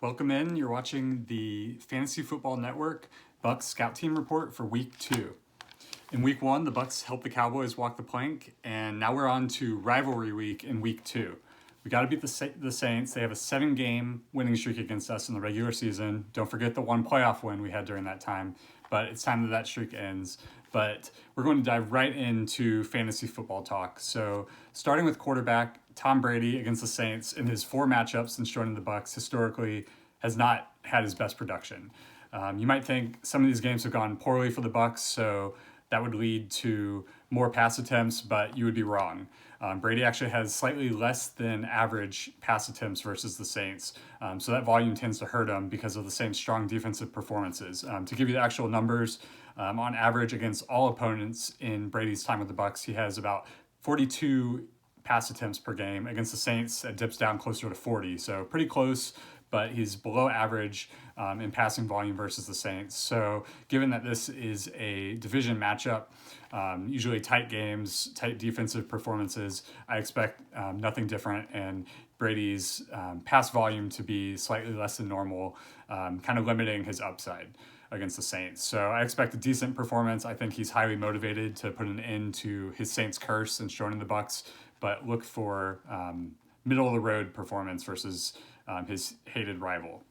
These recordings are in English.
Welcome in. You're watching the Fantasy Football Network Bucks Scout Team Report for Week 2. In Week 1, the Bucks helped the Cowboys walk the plank, and now we're on to rivalry week in Week 2. We got to beat the Saints. They have a 7-game winning streak against us in the regular season. Don't forget the one playoff win we had during that time, but it's time that streak ends. But we're going to dive right into fantasy football talk. So starting with quarterback, Tom Brady against the Saints in his 4 matchups since joining the Bucks historically has not had his best production. You might think some of these games have gone poorly for the Bucks, so that would lead to more pass attempts, but you would be wrong. Brady actually has slightly less than average pass attempts versus the Saints, so that volume tends to hurt him because of the same strong defensive performances. To give you the actual numbers, on average against all opponents in Brady's time with the Bucks, he has about 42 pass attempts per game. Against the Saints, it dips down closer to 40, so pretty close, but he's below average in passing volume versus the Saints. So given that this is a division matchup, usually tight games, tight defensive performances, I expect nothing different, and Brady's pass volume to be slightly less than normal, kind of limiting his upside against the Saints. So I expect a decent performance. I think he's highly motivated to put an end to his Saints curse since joining the Bucks, but look for middle of the road performance versus his hated rival.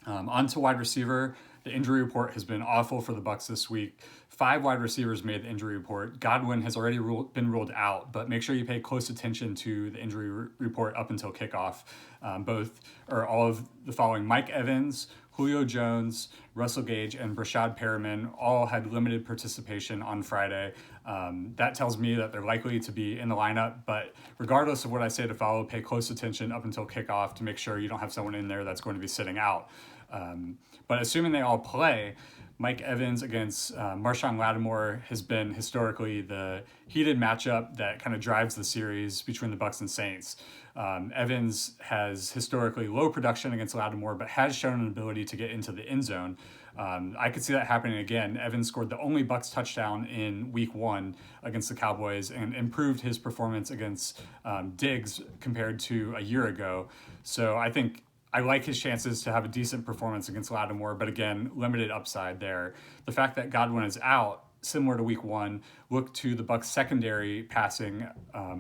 On to wide receiver. The injury report has been awful for the Bucks this week. 5 wide receivers made the injury report. Godwin has already been ruled out, but make sure you pay close attention to the injury report up until kickoff. All of the following: Mike Evans, Julio Jones, Russell Gage, and Brashad Perriman all had limited participation on Friday. That tells me that they're likely to be in the lineup, but regardless of what I say to follow, pay close attention up until kickoff to make sure you don't have someone in there that's going to be sitting out. But assuming they all play, Mike Evans against Marshawn Lattimore has been historically the heated matchup that kind of drives the series between the Bucks and Saints. Evans has historically low production against Lattimore, but has shown an ability to get into the end zone. I could see that happening again. Evans scored the only Bucks touchdown in Week 1 against the Cowboys and improved his performance against Diggs compared to a year ago. So I think I like his chances to have a decent performance against Lattimore, but again, limited upside there. The fact that Godwin is out, similar to Week 1, look to the Bucks' secondary passing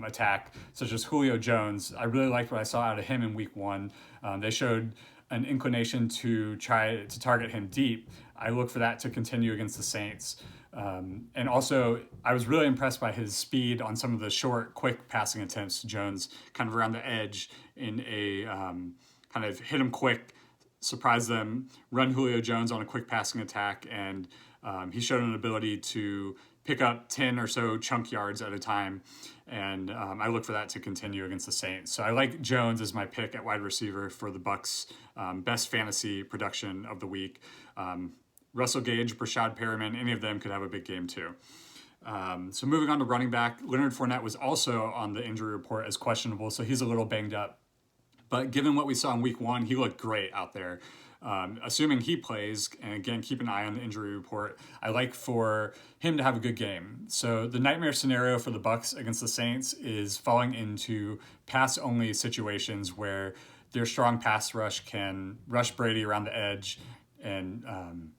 attack, such as Julio Jones. I really liked what I saw out of him in Week 1. They showed an inclination to try to target him deep. I look for that to continue against the Saints. And also, I was really impressed by his speed on some of the short, quick passing attempts to Jones, kind of around the edge in a kind of hit him quick, surprise them, run Julio Jones on a quick passing attack, and he showed an ability to pick up 10 or so chunk yards at a time, and I look for that to continue against the Saints. So I like Jones as my pick at wide receiver for the Bucks' best fantasy production of the week. Russell Gage, Brashad Perriman, any of them could have a big game too. So moving on to running back, Leonard Fournette was also on the injury report as questionable, so he's a little banged up. But given what we saw in Week 1, he looked great out there. Assuming he plays, and again, keep an eye on the injury report, I like for him to have a good game. So the nightmare scenario for the Bucks against the Saints is falling into pass-only situations where their strong pass rush can rush Brady around the edge and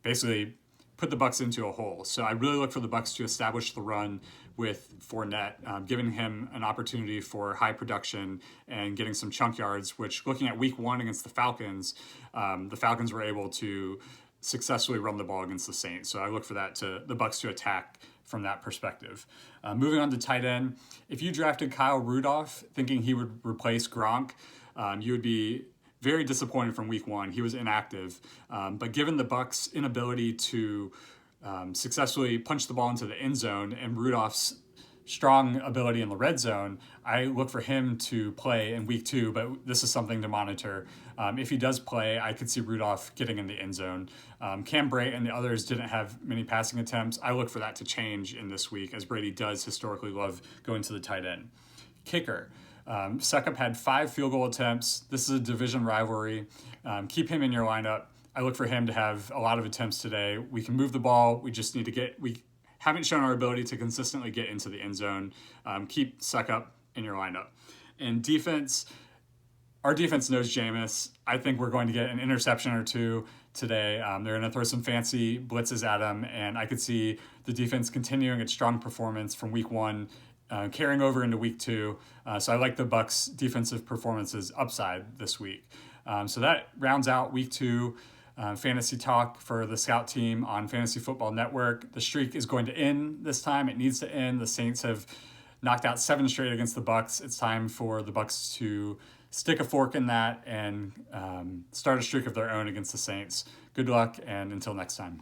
basically put the Bucks into a hole. So I really look for the Bucks to establish the run with Fournette, giving him an opportunity for high production and getting some chunk yards, which, looking at Week 1 against the Falcons were able to successfully run the ball against the Saints. So I look for the Bucks to attack from that perspective. Moving on to tight end, if you drafted Kyle Rudolph thinking he would replace Gronk, you would be very disappointed from Week 1. He was inactive, but given the Bucks' inability to successfully punch the ball into the end zone and Rudolph's strong ability in the red zone, I look for him to play in Week 2, but this is something to monitor. If he does play, I could see Rudolph getting in the end zone. Cam Brate and the others didn't have many passing attempts. I look for that to change in this week, as Brady does historically love going to the tight end. Kicker. Suckup had 5 field goal attempts. This is a division rivalry. Keep him in your lineup. I look for him to have a lot of attempts today. We can move the ball. We just need to we haven't shown our ability to consistently get into the end zone. Keep Suckup in your lineup. And defense, our defense knows Jameis. I think we're going to get an interception or two today. They're going to throw some fancy blitzes at him, and I could see the defense continuing its strong performance from week 1, carrying over into week 2. So I like the Bucks' defensive performances upside this week. So that rounds out week 2 fantasy talk for the Scout team on Fantasy Football Network. The streak is going to end this time. It needs to end. The Saints have knocked out 7 straight against the Bucks. It's time for the Bucks to stick a fork in that and start a streak of their own against the Saints. Good luck, and until next time.